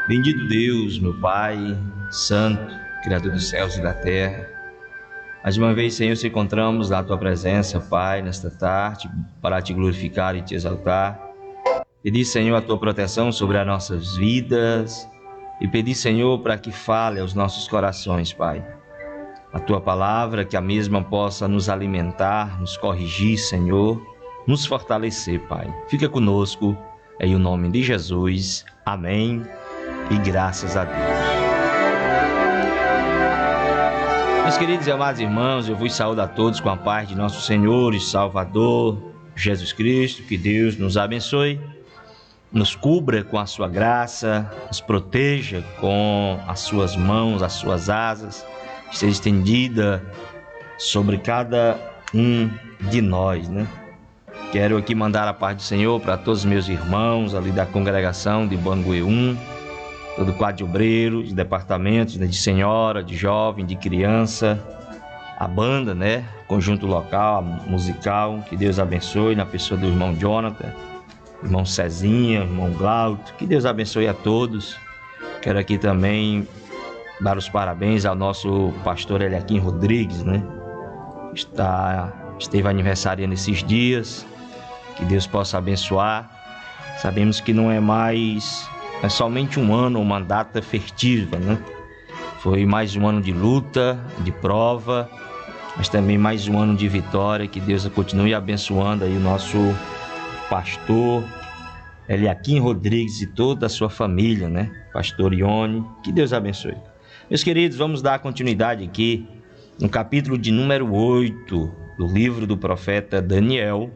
Bendito Deus, meu Pai, Santo, Criador dos céus e da terra. Mais uma vez, Senhor, nos encontramos na Tua presença, Pai, nesta tarde, para Te glorificar e Te exaltar. Pedir, Senhor, a Tua proteção sobre as nossas vidas e pedir, Senhor, para que fale aos nossos corações, Pai. A Tua palavra, que a mesma possa nos alimentar, nos corrigir, Senhor, nos fortalecer, Pai. Fica conosco, em o nome de Jesus. Amém. E graças a Deus. Meus queridos e amados irmãos, eu vos saúdo a todos com a paz de nosso Senhor e Salvador Jesus Cristo. Que Deus nos abençoe, nos cubra com a sua graça, nos proteja com as suas mãos, as suas asas, esteja estendida sobre cada um de nós, né? Quero aqui mandar a paz do Senhor para todos os meus irmãos ali da congregação de Banguê 1, todo o quadro de obreiros, departamentos, né, de senhora, de jovem, de criança, a banda, né, conjunto local, musical. Que Deus abençoe na pessoa do irmão Jonathan, irmão Cezinha, irmão Glauto. Que Deus abençoe a todos. Quero aqui também dar os parabéns ao nosso pastor Eliakim Rodrigues, né, esteve aniversariando esses dias. Que Deus possa abençoar. Sabemos que não é mais... é somente um ano, uma data festiva, né? Foi mais um ano de luta, de prova, mas também mais um ano de vitória. Que Deus continue abençoando aí o nosso pastor Eliakim Rodrigues e toda a sua família, né? Pastor Ione, que Deus abençoe. Meus queridos, vamos dar continuidade aqui no capítulo de número 8 do livro do profeta Daniel.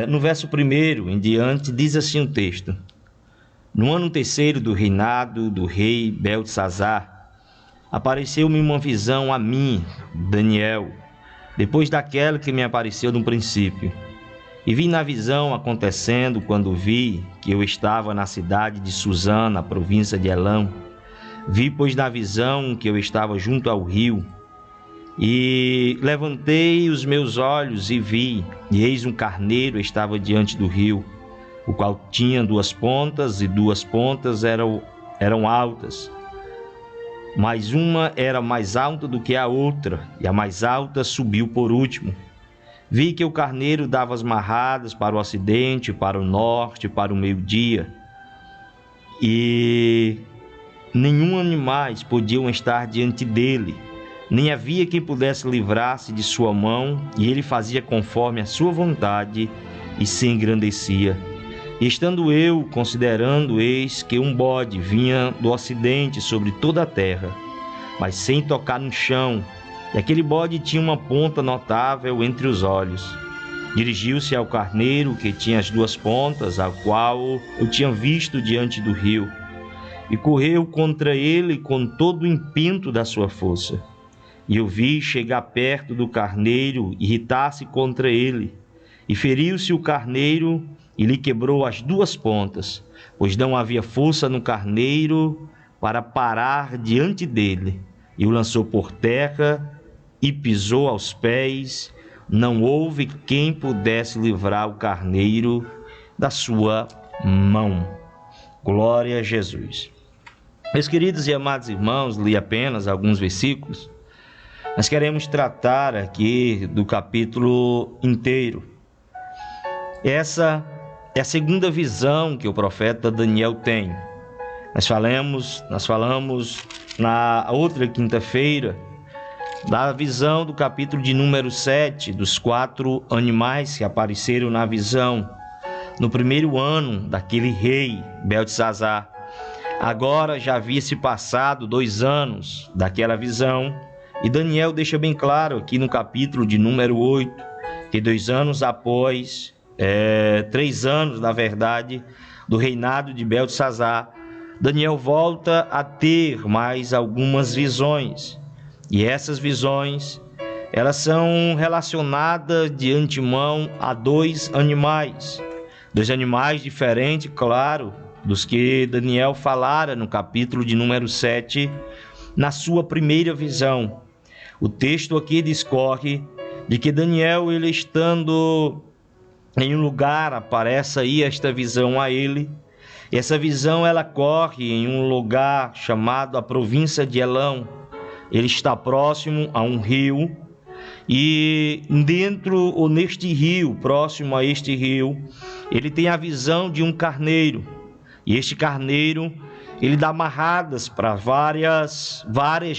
No verso 1 em diante, diz assim o texto: No ano terceiro do reinado do rei Beltesazar, apareceu-me uma visão a mim, Daniel, depois daquela que me apareceu no princípio. E vi na visão acontecendo quando vi que eu estava na cidade de Susã, na província de Elão. Vi, pois, na visão que eu estava junto ao rio. E levantei os meus olhos e vi, e eis um carneiro estava diante do rio, o qual tinha duas pontas, e duas pontas eram altas, mas uma era mais alta do que a outra, e a mais alta subiu por último. Vi que o carneiro dava as marradas para o ocidente, para o norte, para o meio-dia, e nenhum animais podiam estar diante dele, nem havia quem pudesse livrar-se de sua mão, e ele fazia conforme a sua vontade e se engrandecia. E estando eu considerando, eis que um bode vinha do ocidente sobre toda a terra, mas sem tocar no chão, e aquele bode tinha uma ponta notável entre os olhos. Dirigiu-se ao carneiro que tinha as duas pontas, ao qual eu tinha visto diante do rio, e correu contra ele com todo o impinto da sua força. E eu vi chegar perto do carneiro, irritar-se contra ele, e feriu-se o carneiro e lhe quebrou as duas pontas, pois não havia força no carneiro para parar diante dele, e o lançou por terra e pisou aos pés. Não houve quem pudesse livrar o carneiro da sua mão. Glória a Jesus. Meus queridos e amados irmãos, li apenas alguns versículos. Nós queremos tratar aqui do capítulo inteiro. Essa é a segunda visão que o profeta Daniel tem. Nós falamos na outra quinta-feira da visão do capítulo de número 7, dos 4 animais que apareceram na visão no primeiro ano daquele rei Beltesazar. Agora já havia se passado 2 anos daquela visão, e Daniel deixa bem claro aqui no capítulo de número 8, que 2 anos após, 3 anos, na verdade, do reinado de Beltesazar, Daniel volta a ter mais algumas visões. E essas visões, elas são relacionadas de antemão a 2 animais. 2 animais diferentes, claro, dos que Daniel falara no capítulo de número 7, na sua primeira visão. O texto aqui discorre de que Daniel, ele estando em um lugar, aparece aí esta visão a ele, Essa visão ela corre em um lugar chamado a província de Elão. Ele está próximo a um rio e dentro ou neste rio, próximo a este rio, ele tem a visão de um carneiro. E este carneiro, ele dá amarradas para várias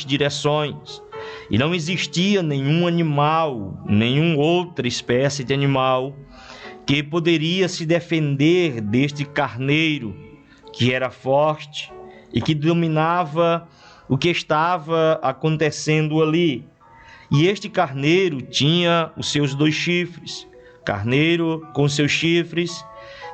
direções. E não existia nenhum animal, nenhuma outra espécie de animal que poderia se defender deste carneiro, que era forte e que dominava o que estava acontecendo ali. E este carneiro tinha os seus 2 chifres, carneiro com seus chifres,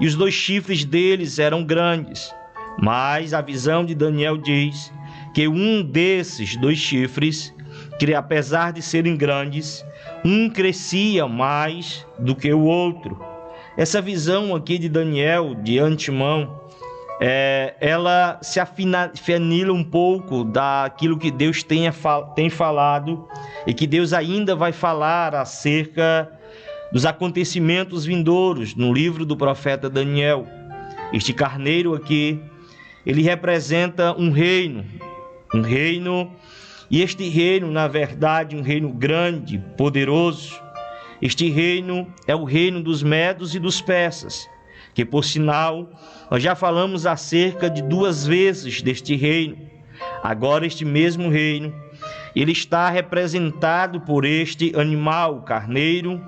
e os 2 chifres deles eram grandes. Mas a visão de Daniel diz que um desses 2 chifres, que apesar de serem grandes, um crescia mais do que o outro. Essa visão aqui de Daniel, de antemão, ela se afinila um pouco daquilo que Deus tem falado e que Deus ainda vai falar acerca dos acontecimentos vindouros no livro do profeta Daniel. Este carneiro aqui, ele representa um reino, e este reino, na verdade, um reino grande, poderoso. Este reino é o reino dos medos e dos persas, que por sinal, nós já falamos acerca de 2 vezes deste reino. Agora este mesmo reino, ele está representado por este animal, o carneiro,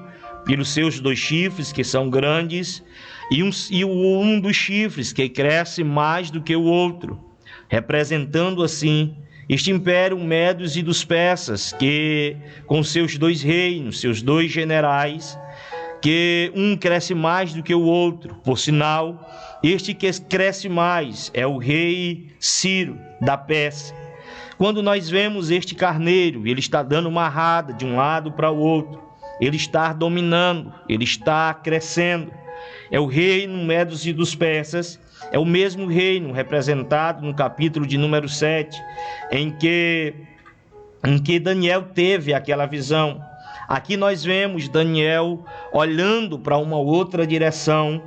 pelos seus 2 chifres, que são grandes, e um dos chifres que cresce mais do que o outro, representando assim este império medos e dos persas, que com seus 2 reinos, seus 2 generais, que um cresce mais do que o outro. Por sinal, este que cresce mais é o rei Ciro da Pérsia. Quando nós vemos este carneiro, ele está dando uma arrada de um lado para o outro, ele está dominando, ele está crescendo. É o reino medos e dos persas. É o mesmo reino representado no capítulo de número 7, em que Daniel teve aquela visão. Aqui nós vemos Daniel olhando para uma outra direção,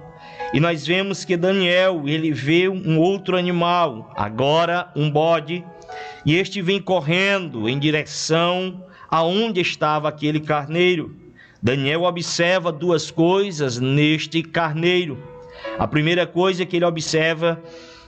e nós vemos que Daniel, ele vê um outro animal, agora um bode, e este vem correndo em direção aonde estava aquele carneiro. Daniel observa 2 coisas neste carneiro. A primeira coisa que ele observa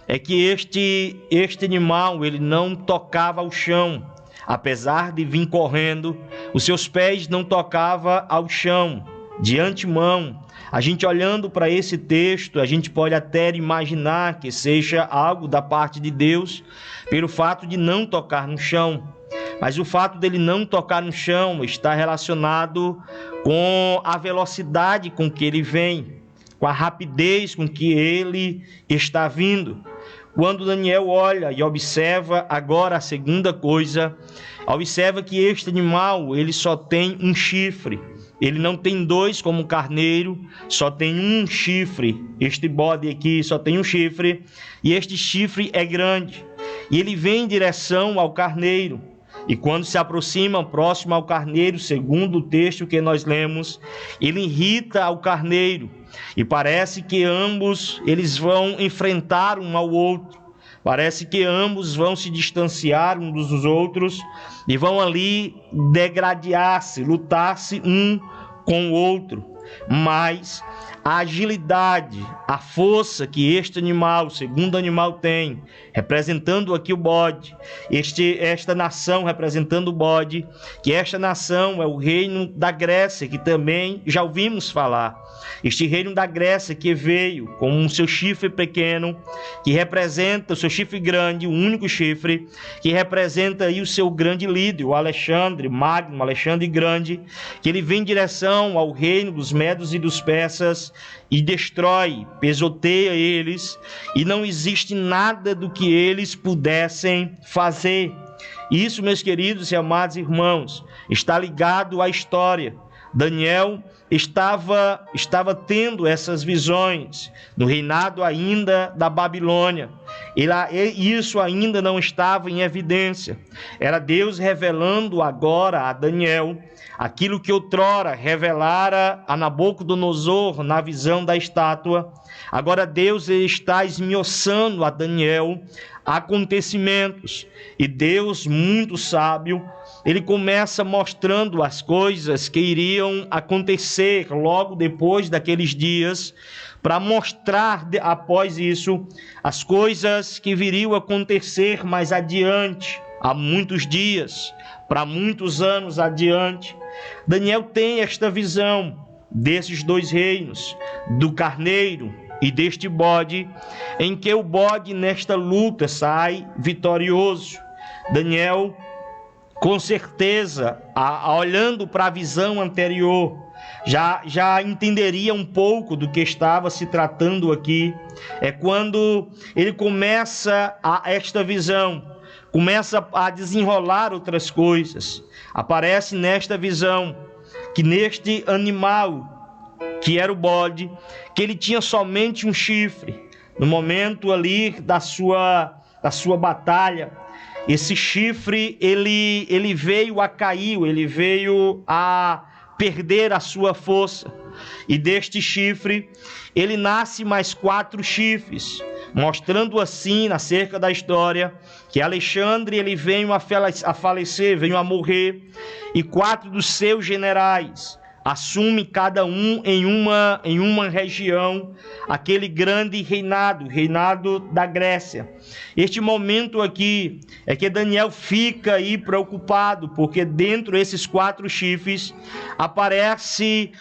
é que este animal, ele não tocava ao chão. Apesar de vir correndo, os seus pés não tocavam ao chão. De antemão, a gente olhando para esse texto, a gente pode até imaginar que seja algo da parte de Deus, pelo fato de não tocar no chão. Mas o fato dele não tocar no chão está relacionado com a velocidade com que ele vem, com a rapidez com que ele está vindo. Quando Daniel olha e observa agora a segunda coisa, observa que este animal, ele só tem um chifre. Ele não tem 2 como o carneiro, só tem um chifre. Este bode aqui só tem um chifre, e este chifre é grande. E ele vem em direção ao carneiro. E quando se aproxima próximo ao carneiro, segundo o texto que nós lemos, ele irrita ao carneiro. E parece que ambos eles vão enfrentar um ao outro. Parece que ambos vão se distanciar uns dos outros e vão ali degradar-se, lutar-se um com o outro. Mas a agilidade, a força que este animal, o segundo animal tem, representando aqui o bode, esta nação representando o bode, que esta nação é o reino da Grécia, que também já ouvimos falar. Este reino da Grécia que veio com o seu chifre pequeno, que representa o seu chifre grande, o único chifre, que representa aí o seu grande líder, o Alexandre Magno, Alexandre Grande, que ele vem em direção ao reino dos medos e dos persas e destrói, pisoteia eles, e não existe nada do que eles pudessem fazer. Isso, meus queridos e amados irmãos, está ligado à história. Daniel estava tendo essas visões no reinado ainda da Babilônia. Isso ainda não estava em evidência. Era Deus revelando agora a Daniel aquilo que outrora revelara a Nabucodonosor na visão da estátua, Agora Deus está esmiuçando a Daniel acontecimentos. E Deus, muito sábio, ele começa mostrando as coisas que iriam acontecer logo depois daqueles dias, para mostrar após isso as coisas que viriam acontecer mais adiante, há muitos dias, para muitos anos adiante. Daniel tem esta visão desses dois reinos, do carneiro e deste bode, em que o bode nesta luta sai vitorioso. Daniel, com certeza, olhando para a visão anterior, já entenderia um pouco do que estava se tratando aqui. É quando ele começa esta visão, começa a desenrolar outras coisas. Aparece nesta visão que neste animal, que era o bode, que ele tinha somente um chifre. No momento ali da sua batalha, esse chifre ele veio a cair, ele veio a perder a sua força. E deste chifre ele nasce mais 4 chifres, mostrando assim, acerca da história, que Alexandre ele veio a falecer, veio a morrer, e 4 dos seus generais assumem cada um em uma região aquele grande reinado da Grécia. Este momento aqui é que Daniel fica aí preocupado, porque dentro desses 4 chifres aparece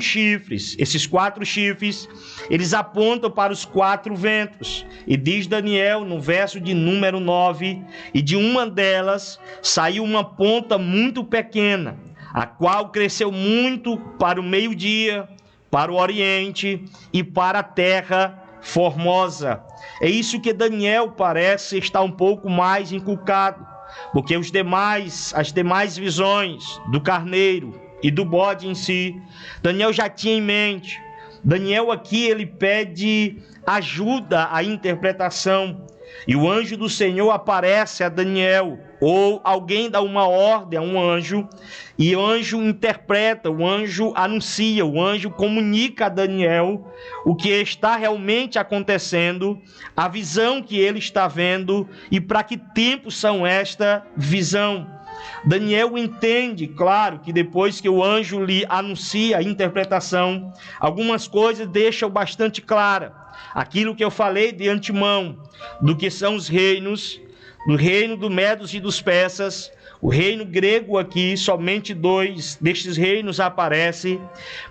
chifres. Esses 4 chifres, eles apontam para os 4 ventos. E diz Daniel no verso de número 9, e de uma delas saiu uma ponta muito pequena, a qual cresceu muito para o meio-dia, para o oriente e para a terra formosa. É isso que Daniel parece estar um pouco mais inculcado, porque as demais visões do carneiro e do bode em si, Daniel já tinha em mente. Daniel aqui ele pede ajuda à interpretação, e o anjo do Senhor aparece a Daniel, ou alguém dá uma ordem a um anjo, e o anjo interpreta, o anjo anuncia, o anjo comunica a Daniel o que está realmente acontecendo, a visão que ele está vendo e para que tempos são esta visão. Daniel entende, claro, que depois que o anjo lhe anuncia a interpretação, algumas coisas deixam bastante clara. Aquilo que eu falei de antemão, do que são os reinos, do reino dos Medos e dos Persas, o reino grego aqui, somente 2 destes reinos aparecem,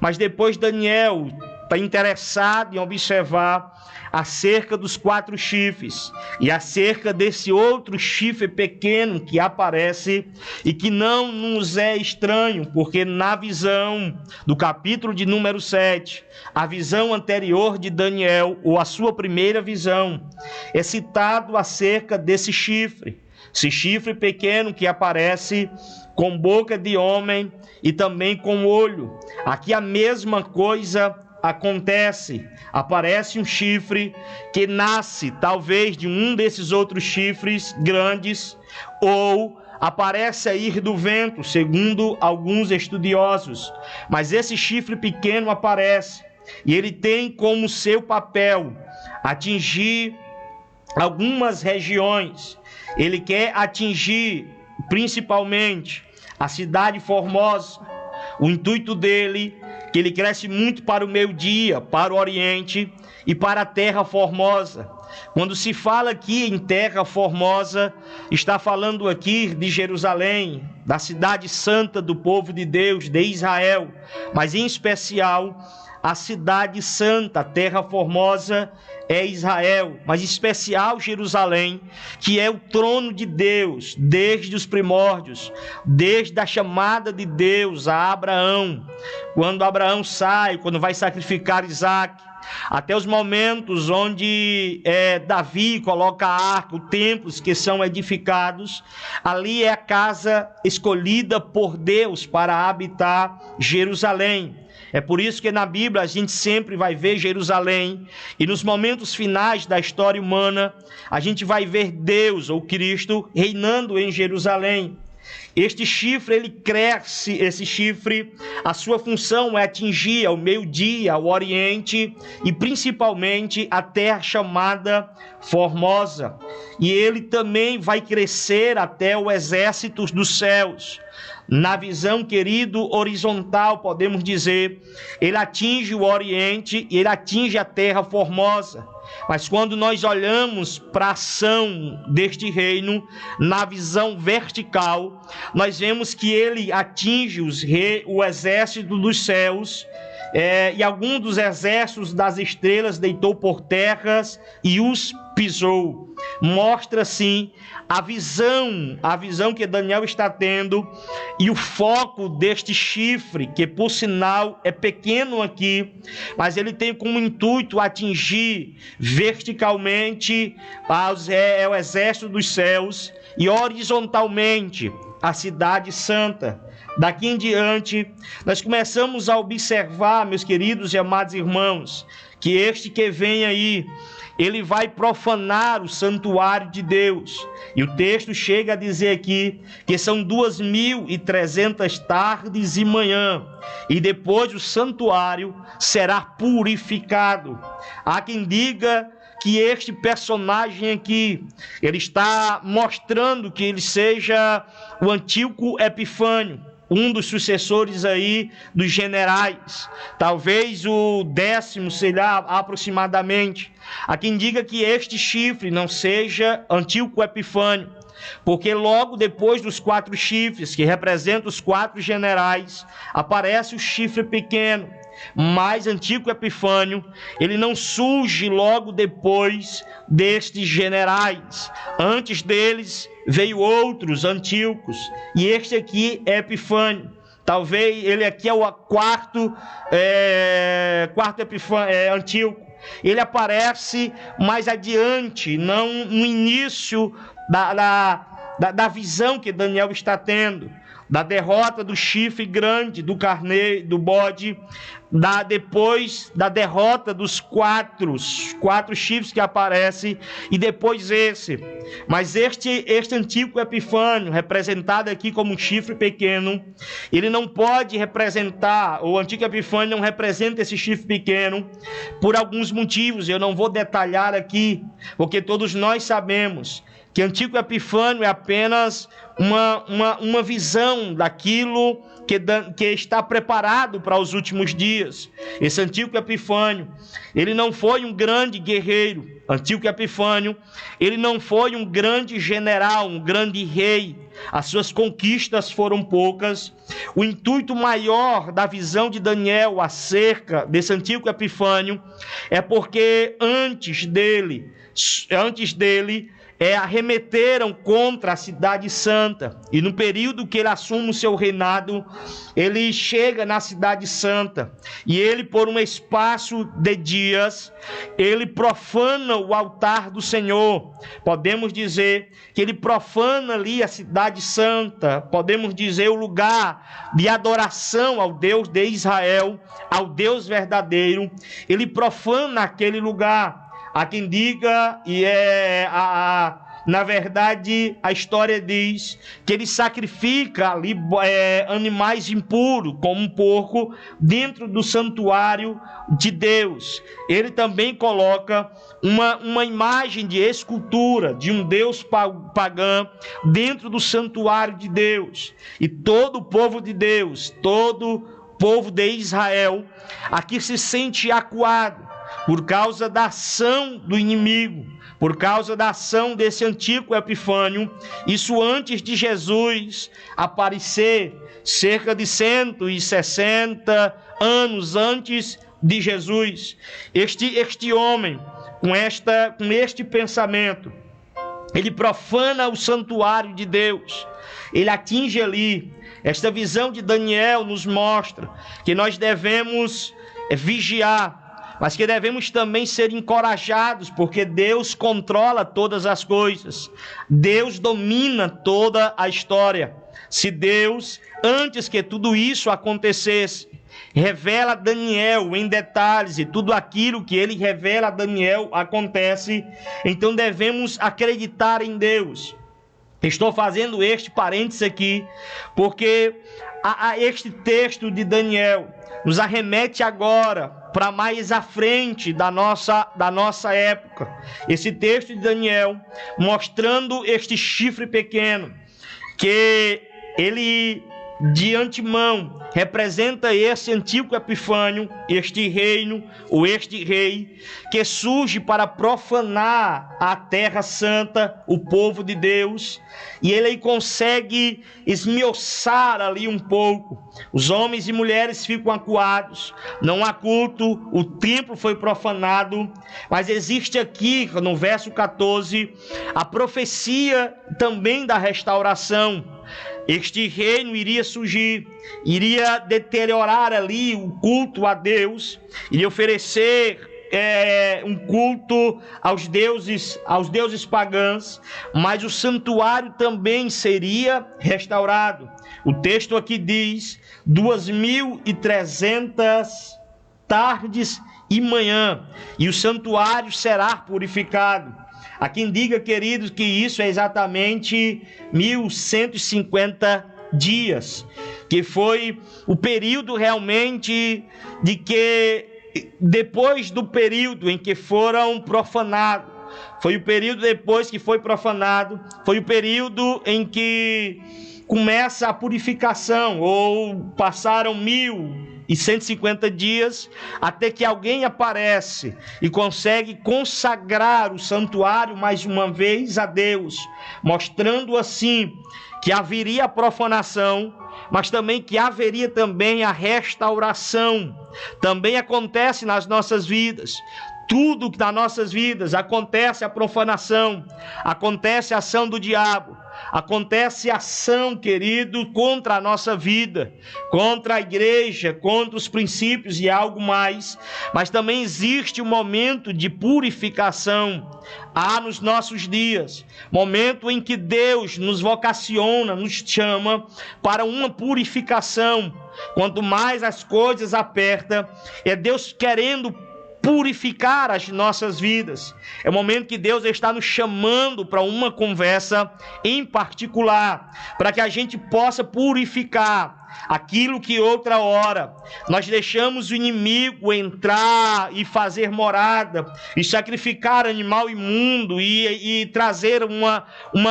mas depois Daniel está interessado em observar acerca dos 4 chifres e acerca desse outro chifre pequeno que aparece e que não nos é estranho, porque na visão do capítulo de número 7, a visão anterior de Daniel, ou a sua primeira visão, é citado acerca desse chifre. Esse chifre pequeno que aparece com boca de homem e também com olho. Aqui a mesma coisa acontece. Aparece um chifre que nasce talvez de um desses outros chifres grandes, ou aparece a ir do vento, segundo alguns estudiosos. Mas esse chifre pequeno aparece e ele tem como seu papel atingir algumas regiões. Ele quer atingir principalmente a cidade formosa. O intuito dele é que ele cresce muito para o meio-dia, para o oriente e para a terra formosa. Quando se fala aqui em terra formosa, está falando aqui de Jerusalém, da cidade santa do povo de Deus, de Israel, mas em especial a cidade santa, a terra formosa é Israel, mas em especial Jerusalém, que é o trono de Deus desde os primórdios, desde a chamada de Deus a Abraão, quando Abraão sai, quando vai sacrificar Isaque, até os momentos onde Davi coloca a arca, os templos que são edificados, ali é a casa escolhida por Deus para habitar Jerusalém. É por isso que na Bíblia a gente sempre vai ver Jerusalém, e nos momentos finais da história humana, a gente vai ver Deus ou Cristo reinando em Jerusalém. Este chifre, ele cresce, esse chifre, a sua função é atingir ao meio-dia, ao oriente e principalmente a terra chamada Formosa. E ele também vai crescer até o exército dos céus. Na visão, querido, horizontal, podemos dizer, ele atinge o oriente e ele atinge a terra formosa. Mas quando nós olhamos para a ação deste reino, na visão vertical, nós vemos que ele atinge o exército dos céus, e algum dos exércitos das estrelas deitou por terras e os pisou. Mostra, sim, a visão que Daniel está tendo e o foco deste chifre, que por sinal é pequeno aqui, mas ele tem como intuito atingir verticalmente o exército dos céus e horizontalmente a cidade santa. Daqui em diante, nós começamos a observar, meus queridos e amados irmãos, que este que vem aí, ele vai profanar o santuário de Deus. E o texto chega a dizer aqui que são 2.300 tardes e manhã, e depois o santuário será purificado. Há quem diga que este personagem aqui, ele está mostrando que ele seja o Antíoco Epifânio, um dos sucessores aí dos generais, talvez o 10º, sei lá, aproximadamente. Há quem diga que este chifre não seja Antíoco Epifânio, porque logo depois dos 4 chifres, que representam os 4 generais, aparece o chifre pequeno. Mas Antíoco Epifânio, ele não surge logo depois destes generais. Antes deles veio outros Antíocos, e este aqui é Epifânio. Talvez ele aqui é o quarto Antíoco. Ele aparece mais adiante, não no início da visão que Daniel está tendo, da derrota do chifre grande, do carneiro, do bode, depois da derrota dos quatro chifres que aparecem, e depois esse. Mas este Antíoco Epifânio, representado aqui como um chifre pequeno, ele não pode representar, o Antíoco Epifânio não representa esse chifre pequeno, por alguns motivos. Eu não vou detalhar aqui, porque todos nós sabemos que Antíoco Epifânio é apenas uma visão daquilo que está preparado para os últimos dias. Esse Antíoco Epifânio, ele não foi um grande guerreiro. Antíoco Epifânio, ele não foi um grande general, um grande rei. As suas conquistas foram poucas. O intuito maior da visão de Daniel acerca desse Antíoco Epifânio é porque antes dele arremeteram contra a cidade santa, e no período que ele assume o seu reinado, ele chega na cidade santa, e ele, por um espaço de dias, ele profana o altar do Senhor. Podemos dizer que ele profana ali a cidade santa, podemos dizer o lugar de adoração ao Deus de Israel, ao Deus verdadeiro. Ele profana aquele lugar. Há quem diga, na verdade, a história diz que ele sacrifica ali animais impuros, como um porco, dentro do santuário de Deus. Ele também coloca uma imagem de escultura de um deus pagão dentro do santuário de Deus. E todo o povo de Deus, todo o povo de Israel, aqui se sente acuado por causa da ação do inimigo, por causa da ação desse Antíoco Epifânio. Isso antes de Jesus aparecer, cerca de 160 anos antes de Jesus. Este homem, com este pensamento, ele profana o santuário de Deus. Ele atinge ali. Esta visão de Daniel nos mostra que nós devemos vigiar, mas que devemos também ser encorajados, porque Deus controla todas as coisas. Deus domina toda a história. Se Deus, antes que tudo isso acontecesse, revela a Daniel em detalhes, e tudo aquilo que ele revela a Daniel acontece, então devemos acreditar em Deus. Estou fazendo este parênteses aqui, porque este texto de Daniel nos arremete agora para mais à frente da nossa época. Esse texto de Daniel mostrando este chifre pequeno, que ele de antemão representa esse antigo Epifânio, este reino, ou este rei, que surge para profanar a terra santa, o povo de Deus, e ele consegue esmiuçar ali um pouco. Os homens e mulheres ficam acuados, não há culto, o templo foi profanado, mas existe aqui, no verso 14, a profecia também da restauração. Este reino iria surgir, iria deteriorar ali o culto a Deus, iria oferecer um culto aos deuses pagãos, mas o santuário também seria restaurado. O texto aqui diz 2.300 tardes e manhã, e o santuário será purificado. Há quem diga, queridos, que isso é exatamente 1.150 dias, que foi o período realmente de que, depois do período em que foram profanados, foi o período depois que foi profanado, foi o período em que começa a purificação, ou passaram 1.150 dias, até que alguém aparece e consegue consagrar o santuário mais uma vez a Deus, mostrando assim que haveria a profanação, mas também que haveria também a restauração. Também acontece nas nossas vidas. Tudo que nas nossas vidas acontece a profanação, acontece a ação do diabo, acontece a ação, querido, contra a nossa vida, contra a igreja, contra os princípios e algo mais, mas também existe um momento de purificação. Há nos nossos dias, momento em que Deus nos vocaciona, nos chama para uma purificação. Quanto mais as coisas apertam, é Deus querendo purificar as nossas vidas. É o momento que Deus está nos chamando para uma conversa em particular, para que a gente possa purificar aquilo que outra hora nós deixamos o inimigo entrar e fazer morada, e sacrificar animal imundo e trazer uma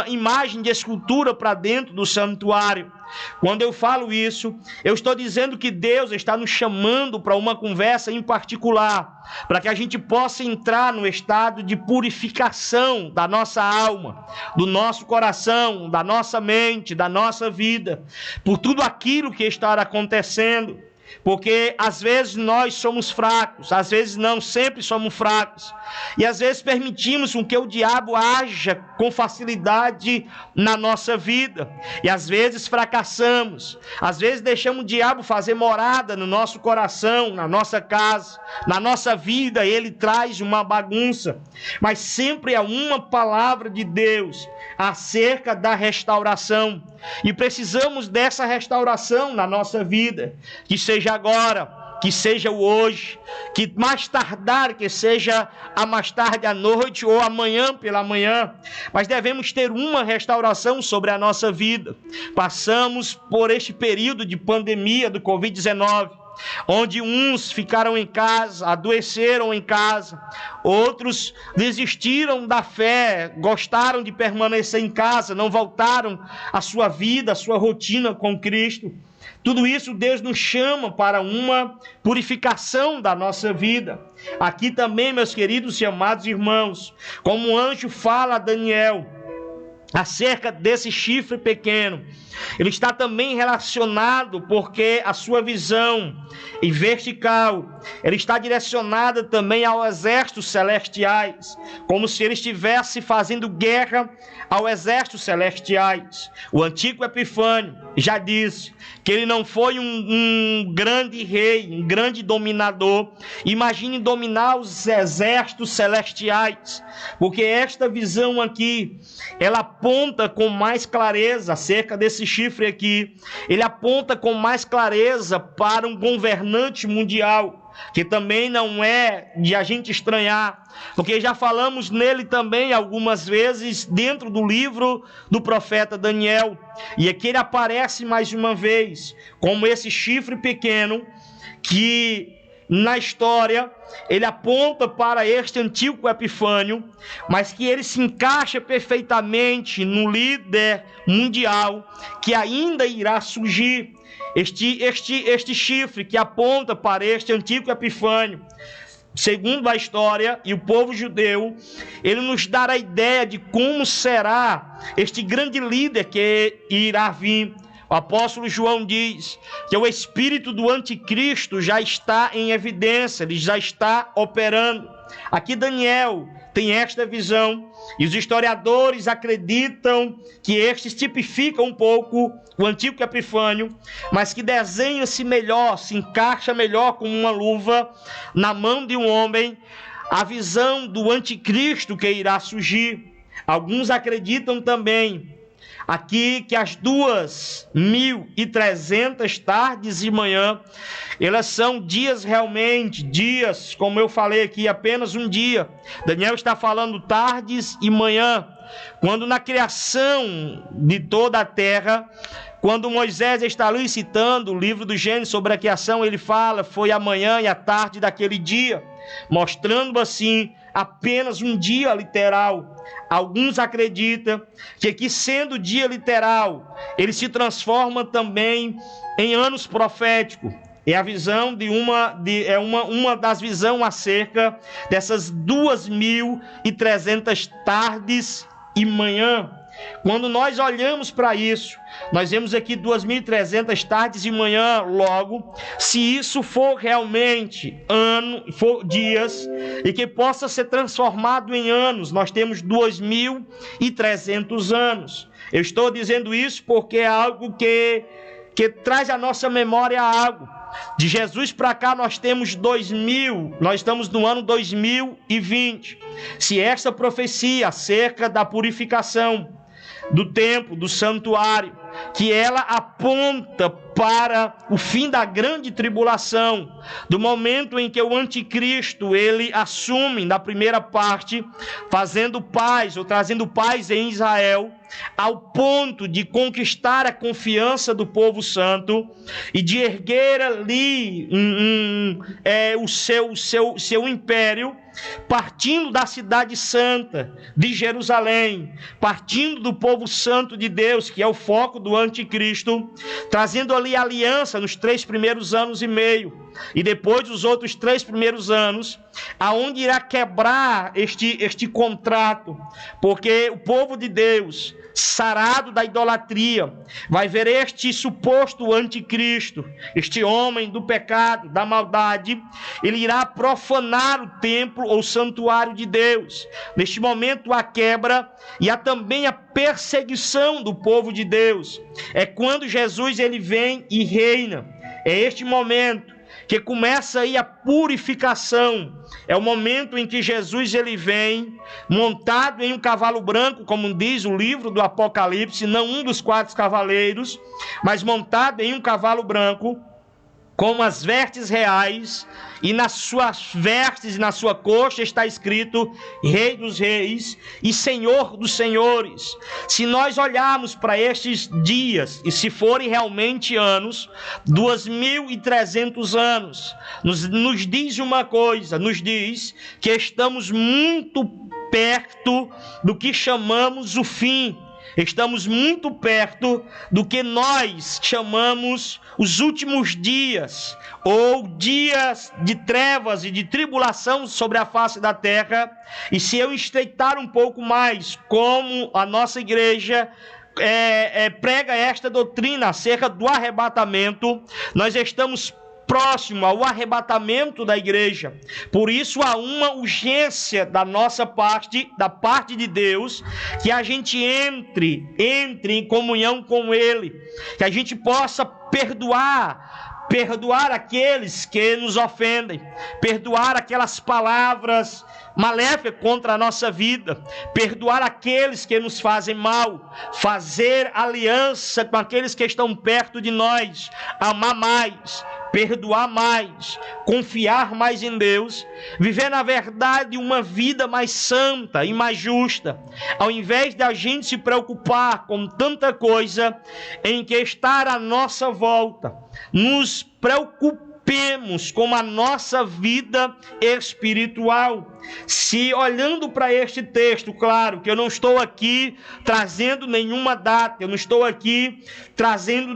imagem de escultura para dentro do santuário. Quando eu falo isso, eu estou dizendo que Deus está nos chamando para uma conversa em particular, para que a gente possa entrar no estado de purificação da nossa alma, do nosso coração, da nossa mente, da nossa vida, por tudo aquilo que está acontecendo. Porque às vezes nós somos fracos, às vezes não, sempre somos fracos, e às vezes permitimos que o diabo haja com facilidade na nossa vida, e às vezes fracassamos, às vezes deixamos o diabo fazer morada no nosso coração, na nossa casa, na nossa vida. Ele traz uma bagunça, mas sempre há uma palavra de Deus acerca da restauração, e precisamos dessa restauração na nossa vida, que seja agora, que seja o hoje, que mais tardar, que seja a mais tarde à noite ou amanhã pela manhã, mas devemos ter uma restauração sobre a nossa vida. Passamos por este período de pandemia do Covid-19, onde uns ficaram em casa, adoeceram em casa, outros desistiram da fé, gostaram de permanecer em casa, não voltaram à sua vida, à sua rotina com Cristo. Tudo isso Deus nos chama para uma purificação da nossa vida. Aqui também, meus queridos e amados irmãos, como o anjo fala a Daniel acerca desse chifre pequeno, ele está também relacionado, porque a sua visão em vertical, ele está direcionada também aos exércitos celestiais, como se ele estivesse fazendo guerra aos exércitos celestiais. O antigo Epifânio já disse que ele não foi um grande rei, um grande dominador. Imagine dominar os exércitos celestiais, porque esta visão aqui, ela aponta com mais clareza acerca desse chifre aqui, ele aponta com mais clareza para um governante mundial, que também não é de a gente estranhar, porque já falamos nele também algumas vezes dentro do livro do profeta Daniel, e aqui ele aparece mais uma vez como esse chifre pequeno que na história ele aponta para este Antíoco Epifânio, mas que ele se encaixa perfeitamente no líder mundial que ainda irá surgir. Este chifre que aponta para este Antíoco Epifânio, segundo a história e o povo judeu, ele nos dá a ideia de como será este grande líder que irá vir. O apóstolo João diz que o espírito do anticristo já está em evidência, ele já está operando. Aqui Daniel tem esta visão, e os historiadores acreditam que estes tipificam um pouco o Antíoco Epifânio, mas que desenha-se melhor, se encaixa melhor como uma luva na mão de um homem, a visão do anticristo que irá surgir. Alguns acreditam também aqui que as 2.300 tardes e manhã, elas são dias realmente, dias, como eu falei aqui, apenas um dia. Daniel está falando tardes e manhã, quando na criação de toda a terra, quando Moisés está ali citando o livro do Gênesis sobre a criação, ele fala, foi a manhã e a tarde daquele dia, mostrando assim apenas um dia literal. Alguns acreditam que aqui, sendo dia literal, ele se transforma também em anos proféticos. É a visão uma das visões acerca dessas 2.300 tardes e manhã. Quando nós olhamos para isso, nós vemos aqui 2.300 tardes e manhã. Logo, se isso for realmente dias e que possa ser transformado em anos, nós temos 2.300 anos. Eu estou dizendo isso porque é algo que traz à nossa memória algo. De Jesus para cá nós estamos no ano 2020. Se essa profecia acerca da purificação do templo, do santuário, que ela aponta para o fim da grande tribulação, do momento em que o anticristo ele assume na primeira parte, fazendo paz ou trazendo paz em Israel, ao ponto de conquistar a confiança do povo santo e de erguer ali o seu império, partindo da cidade santa de Jerusalém, partindo do povo santo de Deus, que é o foco do anticristo, trazendo ali aliança nos 3 primeiros anos e meio, e depois dos outros 3 primeiros anos, aonde irá quebrar este contrato, porque o povo de Deus, sarado da idolatria, vai ver este suposto anticristo, este homem do pecado, da maldade, ele irá profanar o templo ou santuário de Deus. Neste momento há quebra e há também a perseguição do povo de Deus. É quando Jesus ele vem e reina. É este momento que começa aí a purificação. É o momento em que Jesus ele vem montado em um cavalo branco, como diz o livro do Apocalipse, não um dos 4 cavaleiros, mas montado em um cavalo branco, com as vestes reais, e nas suas vestes e na sua coxa está escrito Rei dos Reis e Senhor dos Senhores. Se nós olharmos para estes dias, e se forem realmente anos, 2.300 anos, nos diz uma coisa, nos diz que estamos muito perto do que chamamos o fim. Estamos muito perto do que nós chamamos os últimos dias, ou dias de trevas e de tribulação sobre a face da terra. E se eu estreitar um pouco mais, como a nossa igreja prega esta doutrina acerca do arrebatamento, nós estamos próximo ao arrebatamento da igreja. Por isso há uma urgência da nossa parte, da parte de Deus, que a gente entre em comunhão com Ele, que a gente possa perdoar aqueles que nos ofendem, perdoar aquelas palavras maléficas contra a nossa vida, perdoar aqueles que nos fazem mal, fazer aliança com aqueles que estão perto de nós, amar mais, perdoar mais, confiar mais em Deus, viver na verdade uma vida mais santa e mais justa, ao invés de a gente se preocupar com tanta coisa em que está à nossa volta, nos preocupemos com a nossa vida espiritual. Se olhando para este texto, claro que eu não estou aqui trazendo nenhuma data, eu não estou aqui trazendo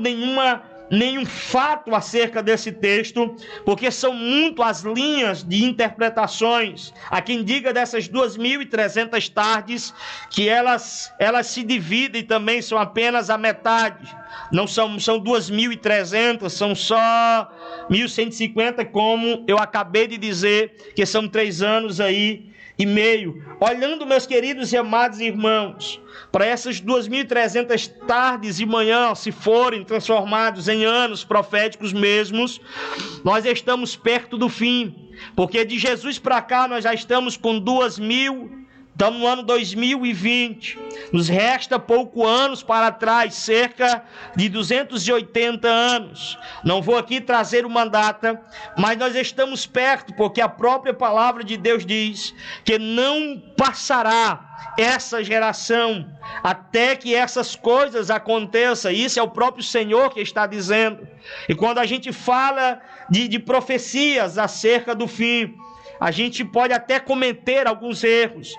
nenhum fato acerca desse texto, porque são muito as linhas de interpretações. Há quem diga dessas 2.300 tardes que elas se dividem também, são apenas a metade. Não são 2.300, são só 1.150, como eu acabei de dizer, que são 3 anos aí e meio. Olhando, meus queridos e amados irmãos, para essas 2.300 tardes e manhãs, se forem transformados em anos proféticos mesmos, nós estamos perto do fim, porque de Jesus para cá nós já estamos com 2.000. Estamos no ano 2020, nos resta pouco anos para trás, cerca de 280 anos. Não vou aqui trazer uma data, mas nós estamos perto, porque a própria palavra de Deus diz que não passará essa geração até que essas coisas aconteçam. Isso é o próprio Senhor que está dizendo. E quando a gente fala de profecias acerca do fim, a gente pode até cometer alguns erros,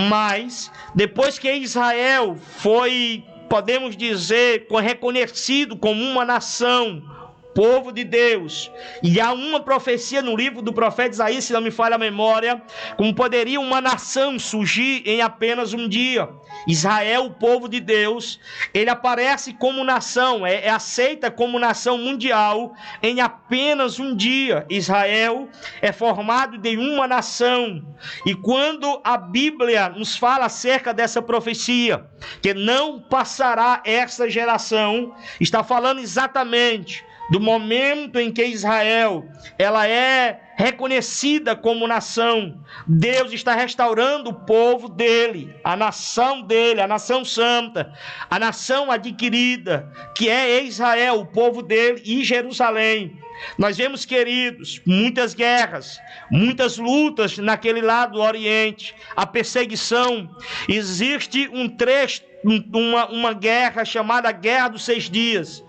mas depois que Israel foi, podemos dizer, reconhecido como uma nação, povo de Deus, e há uma profecia no livro do profeta Isaías, se não me falha a memória, como poderia uma nação surgir em apenas um dia. Israel, o povo de Deus, ele aparece como nação, é aceita como nação mundial em apenas um dia. Israel é formado de uma nação, e quando a Bíblia nos fala acerca dessa profecia, que não passará essa geração, está falando exatamente do momento em que Israel ela é reconhecida como nação. Deus está restaurando o povo dele, a nação santa, a nação adquirida, que é Israel, o povo dele, e Jerusalém. Nós vemos, queridos, muitas guerras, muitas lutas naquele lado do Oriente, a perseguição. Existe uma guerra chamada Guerra dos 6 Dias,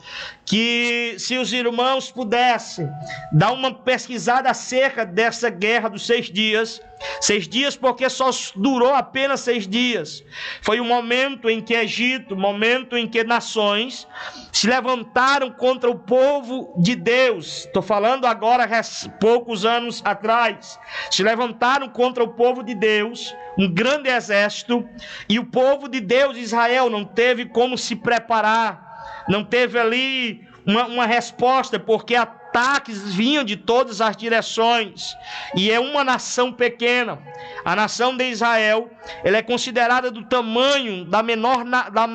que se os irmãos pudessem dar uma pesquisada acerca dessa Guerra dos 6 Dias, 6 dias porque só durou apenas 6 dias, foi o momento em que Egito, momento em que nações se levantaram contra o povo de Deus. Estou falando agora poucos anos atrás, se levantaram contra o povo de Deus, um grande exército, e o povo de Deus, Israel, não teve como se preparar, não teve ali uma resposta, porque ataques vinham de todas as direções, e é uma nação pequena. A nação de Israel, ela é considerada do tamanho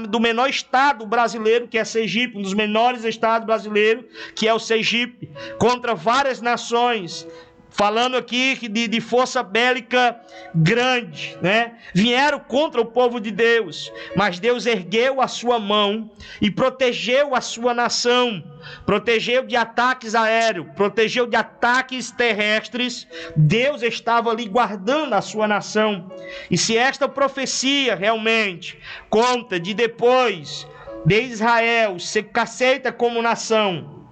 do menor estado brasileiro, que é Sergipe, um dos menores estados brasileiros, que é o Sergipe, contra várias nações. Falando aqui de força bélica grande, né? Vieram contra o povo de Deus, mas Deus ergueu a sua mão e protegeu a sua nação, protegeu de ataques aéreos, protegeu de ataques terrestres. Deus estava ali guardando a sua nação. E se esta profecia realmente conta de depois de Israel ser aceita como nação,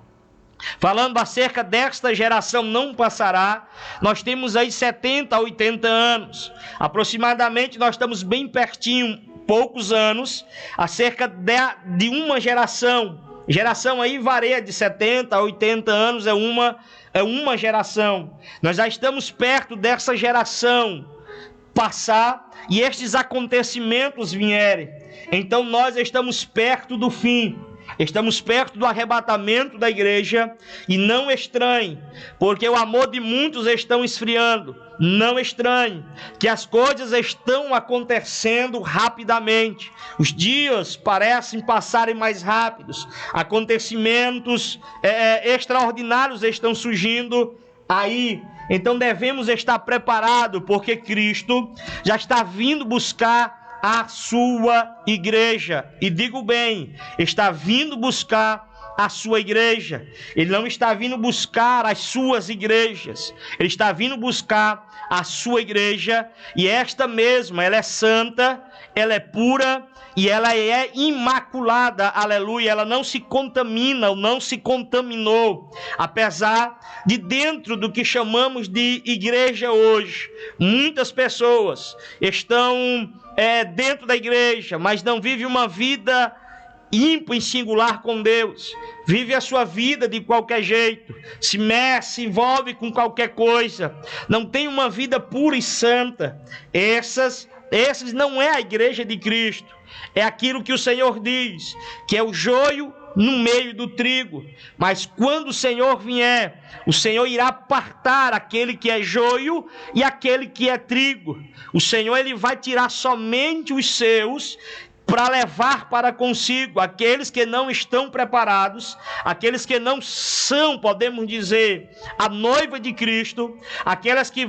falando acerca desta geração não passará, nós temos aí 70 a 80 anos, aproximadamente. Nós estamos bem pertinho, poucos anos, acerca de uma geração. Geração aí varia de 70 a 80 anos, é uma geração. Nós já estamos perto dessa geração passar e estes acontecimentos vierem. Então nós estamos perto do fim. Estamos perto do arrebatamento da igreja, e não estranhe, porque o amor de muitos estão esfriando. Não estranhe que as coisas estão acontecendo rapidamente. Os dias parecem passarem mais rápidos. Acontecimentos extraordinários estão surgindo aí. Então devemos estar preparados, porque Cristo já está vindo buscar a sua igreja. E digo bem, está vindo buscar a sua igreja. Ele não está vindo buscar as suas igrejas. Ele está vindo buscar a sua igreja, e esta mesma, ela é santa, ela é pura e ela é imaculada, aleluia. Ela não se contamina ou não se contaminou, apesar de dentro do que chamamos de igreja hoje, muitas pessoas estão dentro da igreja, mas não vivem uma vida ímpio e singular com Deus, vive a sua vida de qualquer jeito, se mexe, se envolve com qualquer coisa, não tem uma vida pura e santa. Essas não é a igreja de Cristo. É aquilo que o Senhor diz, que é o joio no meio do trigo. Mas quando o Senhor vier, o Senhor irá apartar aquele que é joio e aquele que é trigo. O Senhor, ele vai tirar somente os seus, para levar para consigo aqueles que não estão preparados, aqueles que não são, podemos dizer, a noiva de Cristo, aquelas que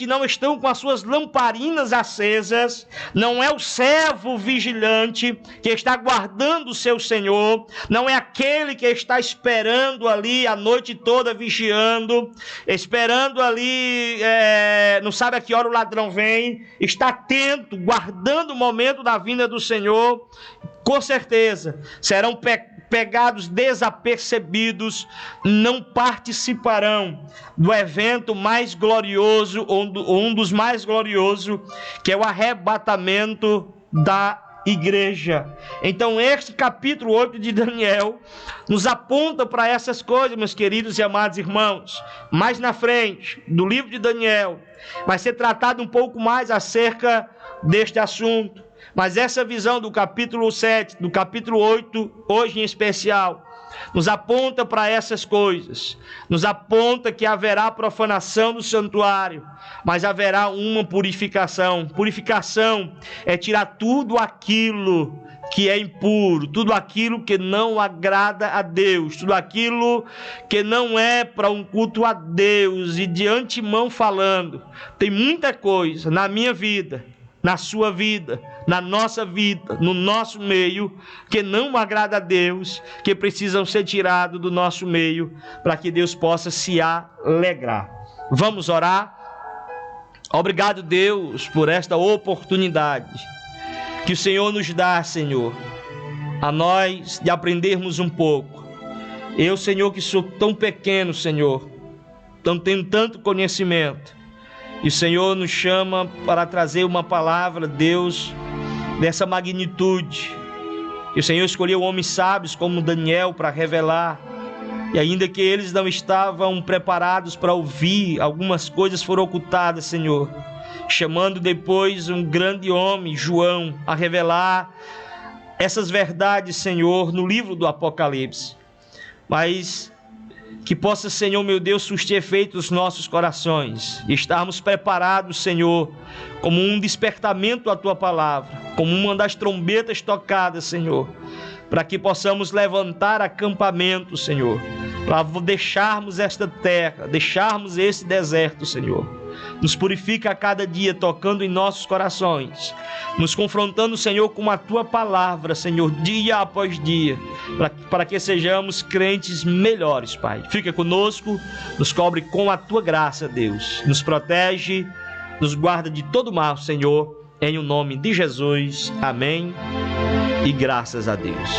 não estão com as suas lamparinas acesas. Não é o servo vigilante que está guardando o seu Senhor, não é aquele que está esperando ali a noite toda, vigiando, esperando ali, não sabe a que hora o ladrão vem, está atento, guardando o momento da vinda do Senhor. Com certeza serão pegados desapercebidos, não participarão do evento mais glorioso, ou um dos mais gloriosos, que é o arrebatamento da igreja. Então este capítulo 8 de Daniel nos aponta para essas coisas, meus queridos e amados irmãos. Mais na frente do livro de Daniel vai ser tratado um pouco mais acerca deste assunto. Mas essa visão do capítulo 7, do capítulo 8, hoje em especial, nos aponta para essas coisas. Nos aponta que haverá profanação do santuário, mas haverá uma purificação. Purificação é tirar tudo aquilo que é impuro, tudo aquilo que não agrada a Deus, tudo aquilo que não é para um culto a Deus. E de antemão falando, tem muita coisa na minha vida, na sua vida, na nossa vida, no nosso meio, que não agrada a Deus, que precisam ser tirados do nosso meio, para que Deus possa se alegrar. Vamos orar? Obrigado, Deus, por esta oportunidade que o Senhor nos dá, Senhor, a nós de aprendermos um pouco. Eu, Senhor, que sou tão pequeno, Senhor, não tenho tanto conhecimento, e o Senhor nos chama para trazer uma palavra, Deus, dessa magnitude. E o Senhor escolheu homens sábios como Daniel para revelar. E ainda que eles não estavam preparados para ouvir, algumas coisas foram ocultadas, Senhor. Chamando depois um grande homem, João, a revelar essas verdades, Senhor, no livro do Apocalipse. Mas que possa, Senhor, meu Deus, surtir efeito nos nossos corações e estarmos preparados, Senhor, como um despertamento à Tua palavra, como uma das trombetas tocadas, Senhor, para que possamos levantar acampamento, Senhor, para deixarmos esta terra, deixarmos esse deserto, Senhor. Nos purifica a cada dia, tocando em nossos corações, nos confrontando, Senhor, com a Tua palavra, Senhor, dia após dia, para que sejamos crentes melhores, Pai. Fica conosco, nos cobre com a Tua graça, Deus. Nos protege, nos guarda de todo mal, Senhor, em o nome de Jesus. Amém. E graças a Deus.